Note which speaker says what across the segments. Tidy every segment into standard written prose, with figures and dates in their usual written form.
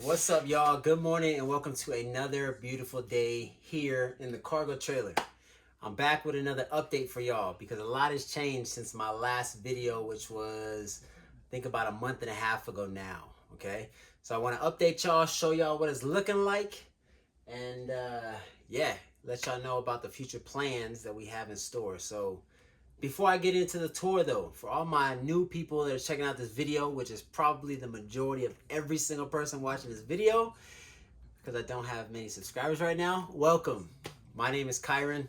Speaker 1: What's up, y'all? Good morning and welcome to another beautiful day here in the cargo trailer. I'm back with another update for y'all because a lot has changed since my last video, which was I think about a month and a half ago now. Okay, so I want to update y'all, show y'all what it's looking like, and yeah, let y'all know about the future plans that we have in store. So before I get into the tour though, for all my new people that are checking out this video, which is probably the majority of every single person watching this video, because I don't have many subscribers right now, welcome. My name is Kyran,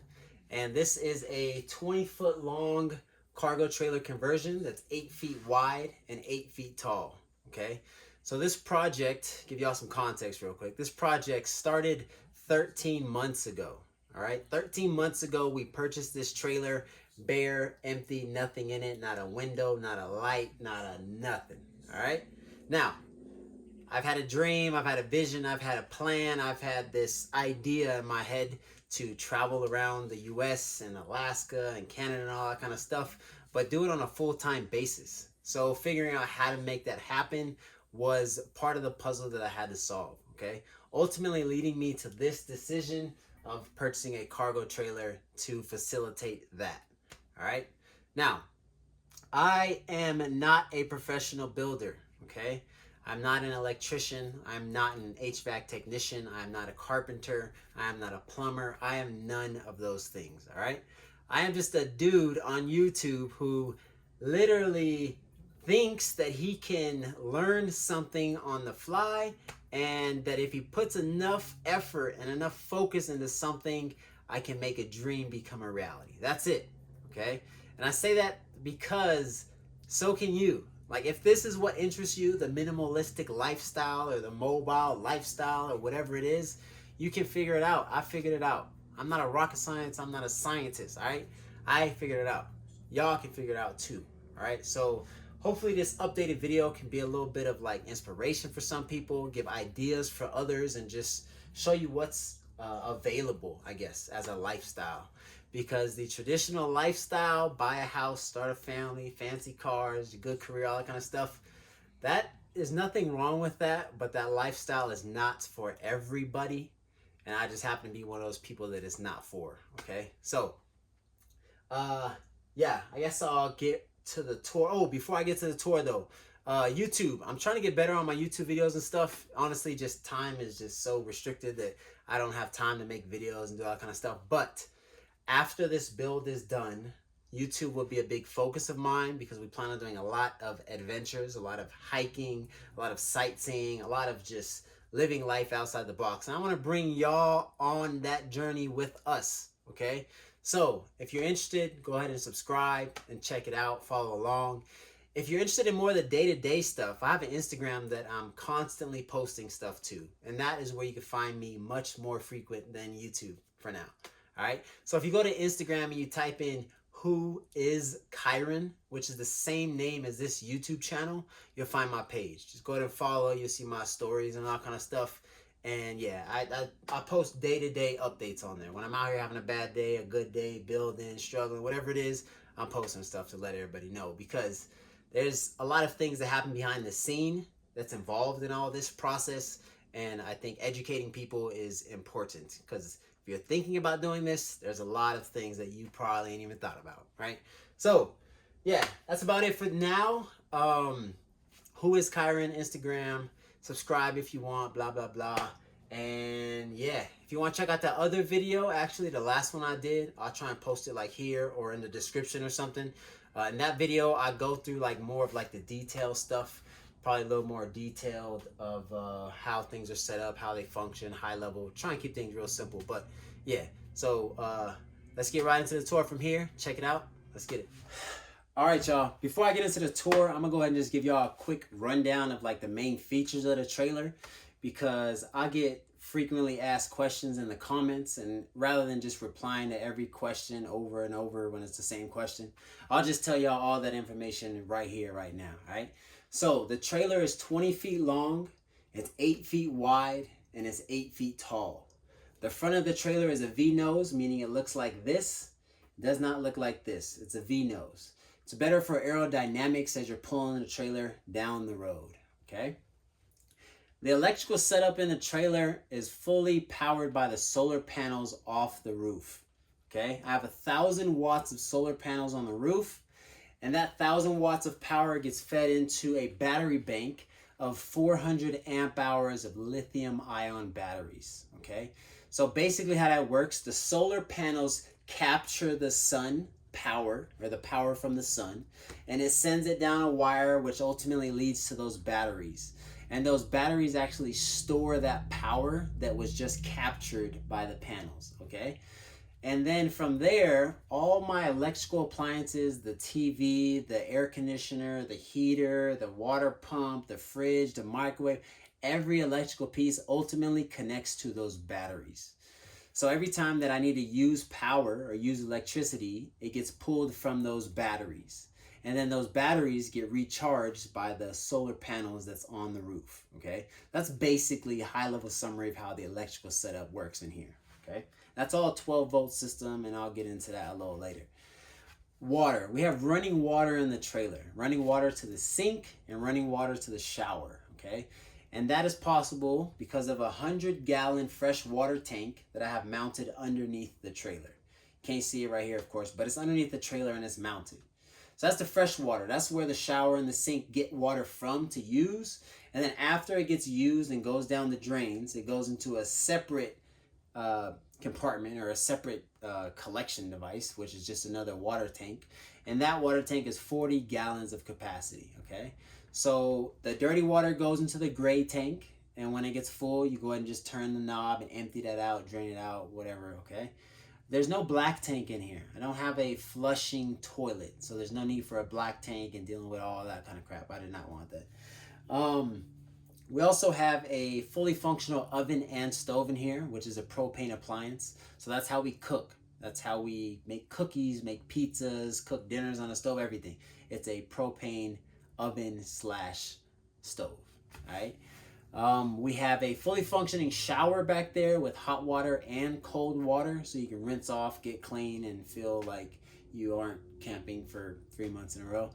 Speaker 1: and this is a 20-foot long cargo trailer conversion that's 8 feet wide and 8 feet tall, okay? So this project, give y'all some context real quick. This project started 13 months ago, all right? 13 months ago, we purchased this trailer bare, empty, nothing in it, not a window, not a light, not a nothing, all right? Now, I've had a dream, I've had a vision, I've had a plan, I've had this idea in my head to travel around the US and Alaska and Canada and all that kind of stuff, but do it on a full-time basis. So figuring out how to make that happen was part of the puzzle that I had to solve, okay? Ultimately leading me to this decision of purchasing a cargo trailer to facilitate that. All right. Now, I am not a professional builder. Okay. I'm not an electrician. I'm not an HVAC technician. I'm not a carpenter. I am not a plumber. I am none of those things. All right. I am just a dude on YouTube who literally thinks that he can learn something on the fly, and that if he puts enough effort and enough focus into something, I can make a dream become a reality. That's it. Okay? And I say that because so can you. Like, if this is what interests you, the minimalistic lifestyle or the mobile lifestyle or whatever it is, you can figure it out. I figured it out. I'm not a rocket science. I'm not a scientist, all right? I figured it out. Y'all can figure it out too, all right? So hopefully this updated video can be a little bit of like inspiration for some people, give ideas for others, and just show you what's available, I guess, as a lifestyle. Because the traditional lifestyle, buy a house, start a family, fancy cars, good career, all that kind of stuff, that is nothing wrong with that, but that lifestyle is not for everybody. And I just happen to be one of those people that it's not for, okay? So, yeah, I guess I'll get to the tour. Oh, before I get to the tour though, YouTube. I'm trying to get better on my YouTube videos and stuff. Honestly, just time is just so restricted that I don't have time to make videos and do all that kind of stuff. But after this build is done, YouTube will be a big focus of mine because we plan on doing a lot of adventures, a lot of hiking, a lot of sightseeing, a lot of just living life outside the box. And I want to bring y'all on that journey with us, okay? So if you're interested, go ahead and subscribe and check it out, follow along. If you're interested in more of the day-to-day stuff, I have an Instagram that I'm constantly posting stuff to, and that is where you can find me much more frequent than YouTube for now. All right. So if you go to Instagram and you type in WhoIsKyran, which is the same name as this YouTube channel, you'll find my page. Just go ahead and follow. You'll see my stories and all kind of stuff. And yeah, I post day-to-day updates on there. When I'm out here having a bad day, a good day, building, struggling, whatever it is, I'm posting stuff to let everybody know, because there's a lot of things that happen behind the scene that's involved in all this process. And I think educating people is important, because if you're thinking about doing this, there's a lot of things that you probably ain't even thought about, right? So, yeah, that's about it for now. WhoIsKyran Instagram. Subscribe if you want, blah, blah, blah. And yeah, if you want to check out that other video, actually the last one I did, I'll try and post it like here or in the description or something. In that video, I go through like more of like the detailed stuff, probably a little more detailed of how things are set up, how they function, high level. Try and keep things real simple. But yeah, so let's get right into the tour from here. Check it out. Let's get it. All right, y'all. Before I get into the tour, I'm gonna go ahead and just give y'all a quick rundown of like the main features of the trailer, because I get frequently asked questions in the comments, and rather than just replying to every question over and over when it's the same question, I'll just tell y'all all that information right here, right now. All right. So the trailer is 20 feet long, it's 8 feet wide, and it's 8 feet tall. The front of the trailer is a V-nose, meaning it looks like this. It does not look like this. It's a V-nose. It's better for aerodynamics as you're pulling the trailer down the road, okay? The electrical setup in the trailer is fully powered by the solar panels off the roof. Okay, I have 1,000 watts of solar panels on the roof, and that 1,000 watts of power gets fed into a battery bank of 400 amp hours of lithium ion batteries. Okay, so basically how that works, the solar panels capture the sun power, or the power from the sun, and it sends it down a wire, which ultimately leads to those batteries. And those batteries actually store that power that was just captured by the panels. Okay, and then from there, all my electrical appliances, the TV, the air conditioner, the heater, the water pump, the fridge, the microwave, every electrical piece ultimately connects to those batteries. So every time that I need to use power or use electricity, it gets pulled from those batteries. And then those batteries get recharged by the solar panels that's on the roof. Okay, that's basically a high-level summary of how the electrical setup works in here. Okay, that's all a 12-volt system, and I'll get into that a little later. Water. We have running water in the trailer. Running water to the sink and running water to the shower. Okay, and that is possible because of a 100-gallon fresh water tank that I have mounted underneath the trailer. Can't see it right here, of course, but it's underneath the trailer and it's mounted. So that's the fresh water. That's where the shower and the sink get water from to use. And then after it gets used and goes down the drains, it goes into a separate compartment or a separate collection device, which is just another water tank. And that water tank is 40 gallons of capacity. Okay, so the dirty water goes into the gray tank, and when it gets full, you go ahead and just turn the knob and empty that out, drain it out, whatever. Okay, there's no black tank in here. I don't have a flushing toilet, so there's no need for a black tank and dealing with all that kind of crap. I did not want that. We also have a fully functional oven and stove in here, which is a propane appliance. So that's how we cook. That's how we make cookies, make pizzas, cook dinners on the stove, everything. It's a propane oven slash stove. All right. We have a fully functioning shower back there with hot water and cold water, so you can rinse off, get clean, and feel like you aren't camping for 3 months in a row.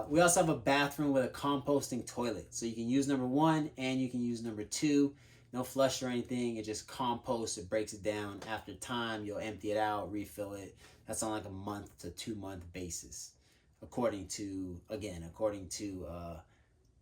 Speaker 1: We also have a bathroom with a composting toilet, so you can use number 1 and you can use number 2. No flush or anything. It just composts. It breaks it down. After time, you'll empty it out, refill it. That's on like a month to 2 month basis, according to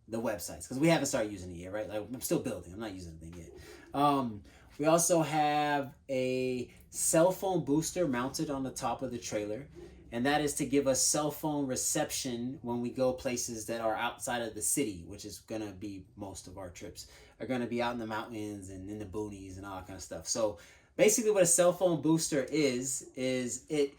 Speaker 1: the websites, because we haven't started using it yet, right? Like, I'm still building. I'm not using anything yet. We also have a cell phone booster mounted on the top of the trailer, and that is to give us cell phone reception when we go places that are outside of the city, which is going to be most of our trips are going to be out in the mountains and in the boonies and all that kind of stuff. So basically what a cell phone booster is it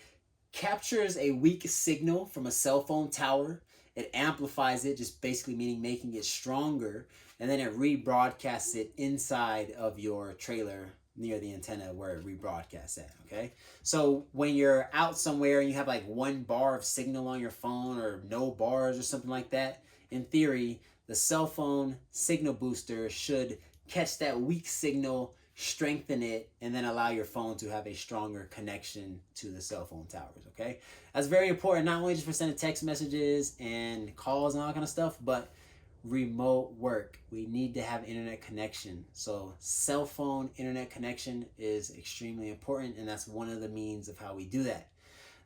Speaker 1: captures a weak signal from a cell phone tower. It amplifies it, just basically meaning making it stronger, and then it rebroadcasts it inside of your trailer near the antenna where it rebroadcasts at. Okay, so when you're out somewhere and you have like 1 bar of signal on your phone or no bars or something like that, in theory, the cell phone signal booster should catch that weak signal, strengthen it, and then allow your phone to have a stronger connection to the cell phone towers. Okay, that's very important, not only just for sending text messages and calls and all that kind of stuff, but remote work. We need to have internet connection. So cell phone internet connection is extremely important, and that's one of the means of how we do that.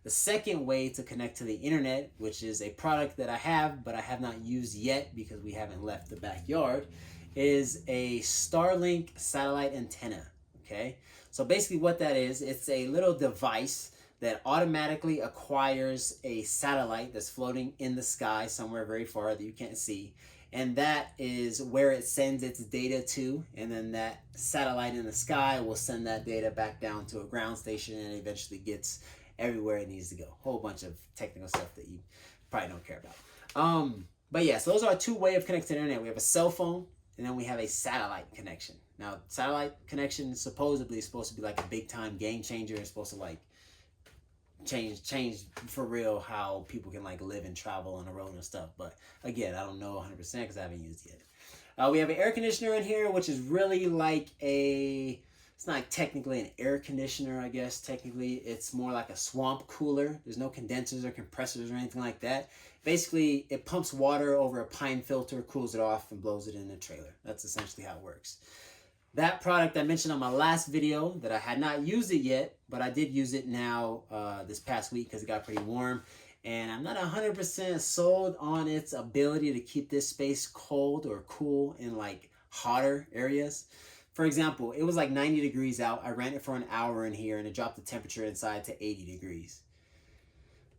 Speaker 1: The second way to connect to the internet, which is a product that I have but I have not used yet because we haven't left the backyard, is a Starlink Satellite Internet. Okay, so basically what that is, it's a little device that automatically acquires a satellite that's floating in the sky somewhere very far that you can't see, and that is where it sends its data to, and then that satellite in the sky will send that data back down to a ground station and eventually gets everywhere it needs to go. Whole bunch of technical stuff that you probably don't care about. But yeah, so those are 2 ways of connecting to the internet. We have a cell phone, and then we have a satellite connection. Now, satellite connection supposedly is supposed to be like a big time game changer. It's supposed to like change for real how people can like live and travel on the road and stuff. But again, I don't know 100% because I haven't used it yet. We have an air conditioner in here, which is really like a It's not technically an air conditioner, I guess. Technically, it's more like a swamp cooler. There's no condensers or compressors or anything like that. Basically, it pumps water over a pine filter, cools it off, and blows it in the trailer. That's essentially how it works. That product I mentioned on my last video that I had not used it yet, but I did use it now this past week because it got pretty warm. And I'm not 100% sold on its ability to keep this space cold or cool in like hotter areas. For example, it was like 90 degrees out. I ran it for an hour in here and it dropped the temperature inside to 80 degrees.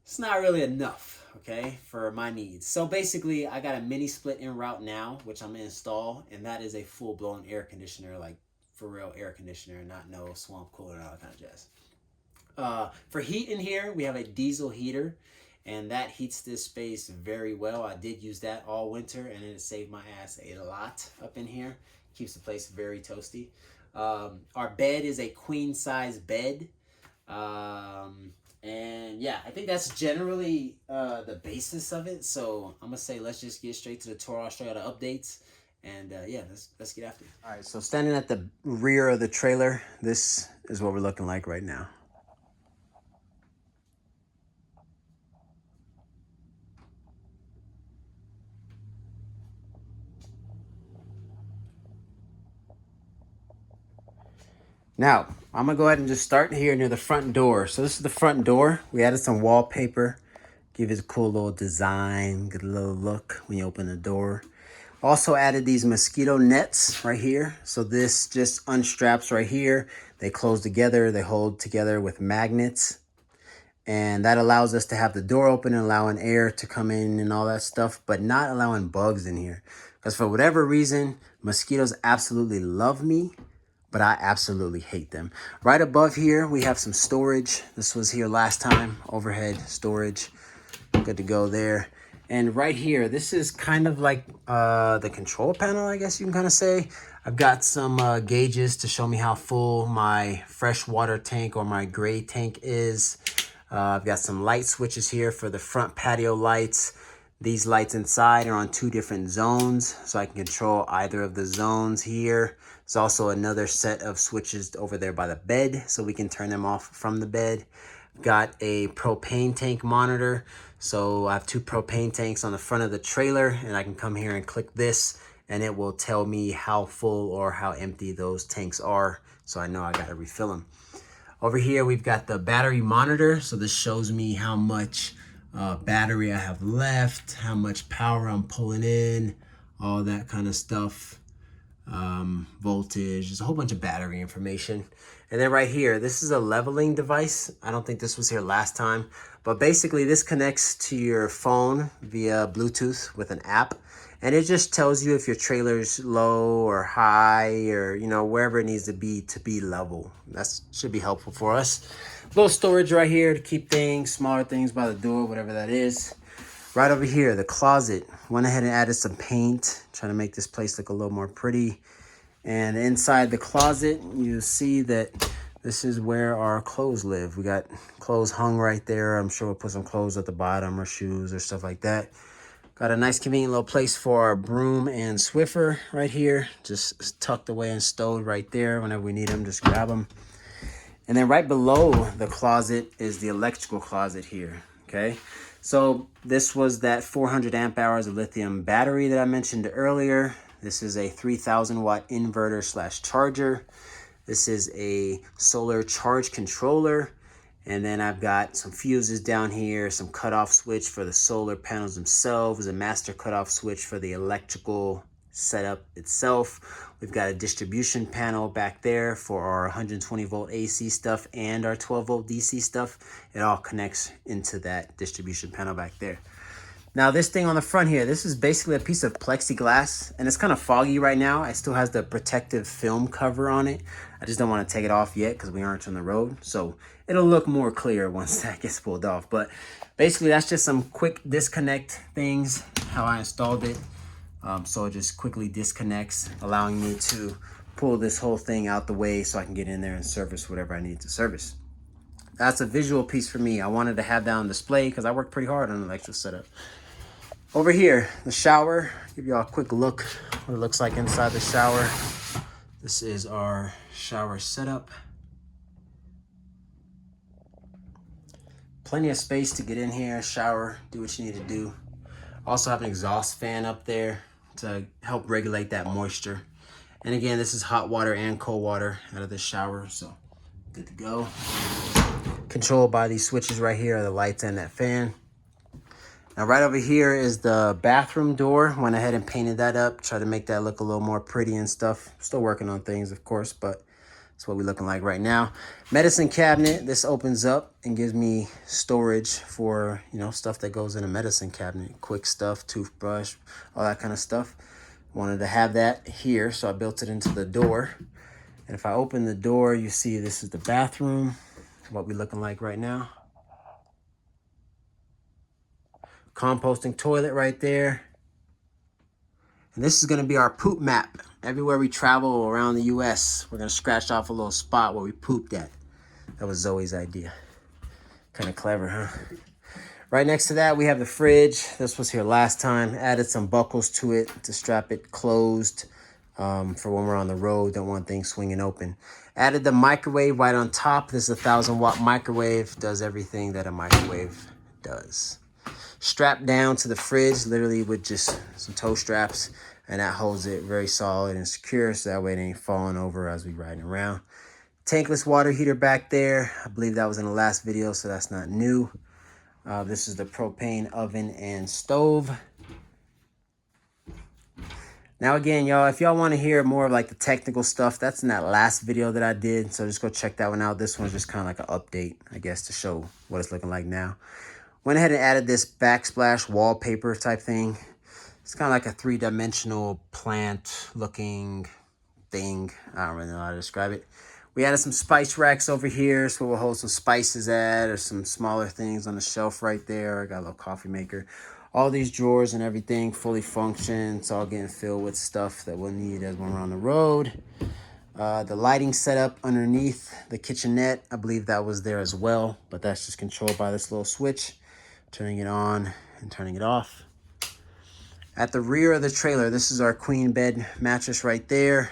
Speaker 1: It's not really enough, okay, for my needs. So basically, I got a mini split en route now, which I'm gonna install, and that is a full-blown air conditioner, like for real air conditioner, not no swamp cooler and all that kind of jazz. For heat in here, we have a diesel heater, and that heats this space very well. I did use that all winter, and it saved my ass a lot up in here. Keeps the place very toasty. Our bed is a queen size bed. And yeah, I think that's generally the basis of it. So I'm gonna say let's just get straight to the tour. I'll show you the updates. And yeah, let's get after it. All right, so standing at the rear of the trailer, this is what we're looking like right now. Now, I'm gonna go ahead and just start here near the front door. So this is the front door. We added some wallpaper, give it a cool little design, get a little look when you open the door. Also added these mosquito nets right here. So this just unstraps right here. They close together, they hold together with magnets. And that allows us to have the door open and allowing air to come in and all that stuff, but not allowing bugs in here. Because for whatever reason, mosquitoes absolutely love me, but I absolutely hate them. Right above here, we have some storage. This was here last time, overhead storage. Good to go there. And right here, this is kind of like the control panel, I guess you can kind of say. I've got some gauges to show me how full my freshwater tank or my gray tank is. I've got some light switches here for the front patio lights. These lights inside are on 2 different zones, so I can control either of the zones here. There's also another set of switches over there by the bed, so we can turn them off from the bed. Got a propane tank monitor. So I have 2 propane tanks on the front of the trailer, and I can come here and click this, and it will tell me how full or how empty those tanks are, so I know I gotta refill them. Over here, we've got the battery monitor. So this shows me how much battery I have left, how much power I'm pulling in, all that kind of stuff. Voltage, there's a whole bunch of battery information. And then right here, this is a leveling device. I don't think this was here last time, but basically this connects to your phone via Bluetooth with an app. And it just tells you if your trailer's low or high or, you know, wherever it needs to be level. That should be helpful for us. Little storage right here to keep things, smaller things by the door, whatever that is. Right over here, the closet. Went ahead and added some paint, trying to make this place look a little more pretty. And inside the closet, you see that this is where our clothes live. We got clothes hung right there. I'm sure we'll put some clothes at the bottom or shoes or stuff like that. Got a nice convenient little place for our broom and Swiffer right here. Just tucked away and stowed right there. Whenever we need them, just grab them. And then right below the closet is the electrical closet here, okay? So this was that 400 amp hours of lithium battery that I mentioned earlier. This is a 3000 watt inverter / charger. This is a solar charge controller. And then I've got some fuses down here, some cutoff switch for the solar panels themselves, a master cutoff switch for the electrical setup itself. We've got a distribution panel back there for our 120 volt AC stuff and our 12 volt DC stuff. It all connects into that distribution panel back there. Now this thing on the front here, this is basically a piece of plexiglass, and it's kind of foggy right now. It still has the protective film cover on it. I just don't want to take it off yet because we aren't on the road. So it'll look more clear once that gets pulled off. But basically that's just some quick disconnect things, how I installed it. So it just quickly disconnects, allowing me to pull this whole thing out the way so I can get in there and service whatever I need to service. That's a visual piece for me. I wanted to have that on display because I work pretty hard on an electrical setup. Over here, the shower. Give you all a quick look what it looks like inside the shower. This is our shower setup. Plenty of space to get in here, shower, do what you need to do. Also have an exhaust fan up there to help regulate that moisture. And again, this is hot water and cold water out of the shower, so good to go. Controlled by these switches right here, the lights and that fan. Now right over here is the bathroom door. Went ahead and painted that up, tried to make that look a little more pretty and stuff. Still working on things, of course, but that's what we're looking like right now. Medicine cabinet, this opens up and gives me storage for, you know, stuff that goes in a medicine cabinet. Quick stuff, toothbrush, all that kind of stuff. Wanted to have that here, so I built it into the door. And if I open the door, you see this is the bathroom, what we're looking like right now. Composting toilet right there. And this is gonna be our poop map. Everywhere we travel around the US, we're gonna scratch off a little spot where we pooped at. That was Zoe's idea. Kind of clever, huh? Right next to that, we have the fridge. This was here last time. Added some buckles to it to strap it closed for when we're on the road. Don't want things swinging open. Added the microwave right on top. This is a 1,000-watt microwave. Does everything that a microwave does. Strapped down to the fridge, literally with just some toe straps. And that holds it very solid and secure, so that way it ain't falling over as we riding around. Tankless water heater back there. I believe that was in the last video, so that's not new. This is the propane oven and stove. Now again, y'all, if y'all want to hear more of like the technical stuff, that's in that last video that I did. So just go check that one out. This one's just kind of like an update, I guess, to show what it's looking like now. Went ahead and added this backsplash wallpaper type thing. It's kind of like a 3-dimensional plant looking thing. I don't really know how to describe it. We added some spice racks over here, so we'll hold some spices at, or some smaller things on the shelf right there. I got a little coffee maker. All these drawers and everything fully function. It's all getting filled with stuff that we'll need as when we're on the road. The lighting setup underneath the kitchenette, I believe that was there as well, but that's just controlled by this little switch, turning it on and turning it off. At the rear of the trailer, this is our queen bed mattress right there.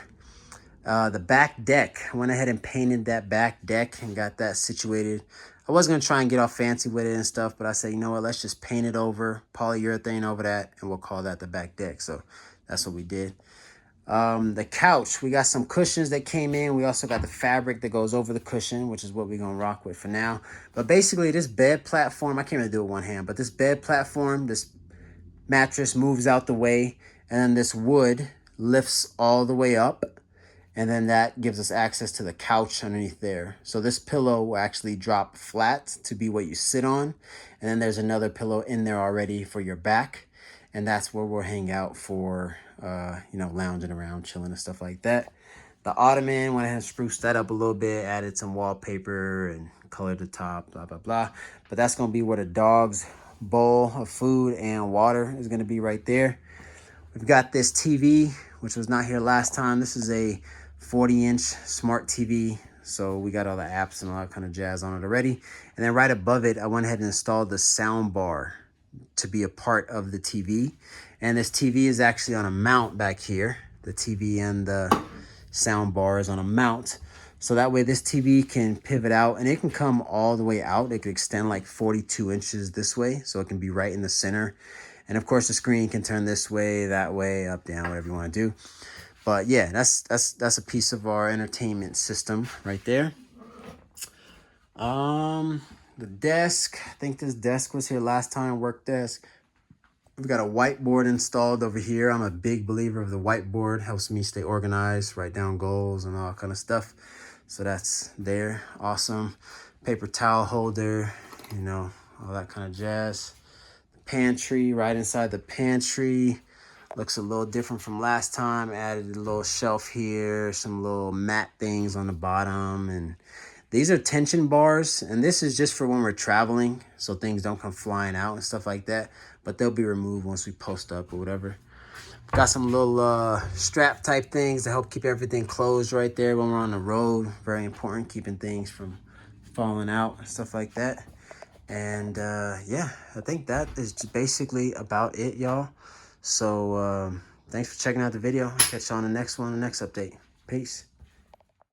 Speaker 1: The back deck, I went ahead and painted that back deck and got that situated. I was going to try and get all fancy with it and stuff, but I said, you know what, let's just paint it over, polyurethane over that, and we'll call that the back deck. So that's what we did. The couch, we got some cushions that came in. We also got the fabric that goes over the cushion, which is what we're going to rock with for now. But basically, this bed platform, I can't really do it with one hand, but this bed platform, this mattress moves out the way, and then this wood lifts all the way up. And then that gives us access to the couch underneath there. So this pillow will actually drop flat to be what you sit on. And then there's another pillow in there already for your back. And that's where we'll hang out for, you know, lounging around, chilling and stuff like that. The ottoman, went ahead and spruced that up a little bit, added some wallpaper and colored the top, blah, blah, blah. But that's going to be where the dog's bowl of food and water is going to be right there. We've got this TV, which was not here last time. This is a 40-inch smart TV, so we got all the apps and all that kind of jazz on it already. And then right above it, I went ahead and installed the sound bar to be a part of the TV. And this TV is actually on a mount back here. The TV and the sound bar is on a mount, so that way this TV can pivot out, and it can come all the way out. It could extend like 42 inches this way, so it can be right in the center. And of course, the screen can turn this way, that way, up, down, whatever you want to do. But yeah, that's a piece of our entertainment system right there. The desk, I think this desk was here last time, work desk. We've got a whiteboard installed over here. I'm a big believer of the whiteboard. Helps me stay organized, write down goals and all kind of stuff. So that's there, awesome. Paper towel holder, you know, all that kind of jazz. The pantry, right inside the pantry. Looks a little different from last time. Added a little shelf here, some little mat things on the bottom. And these are tension bars. And this is just for when we're traveling, so things don't come flying out and stuff like that. But they'll be removed once we post up or whatever. Got some little strap type things to help keep everything closed right there when we're on the road. Very important, keeping things from falling out and stuff like that. And yeah, I think that is basically about it, y'all. So thanks for checking out the video. Catch you on the next one, the next update. Peace.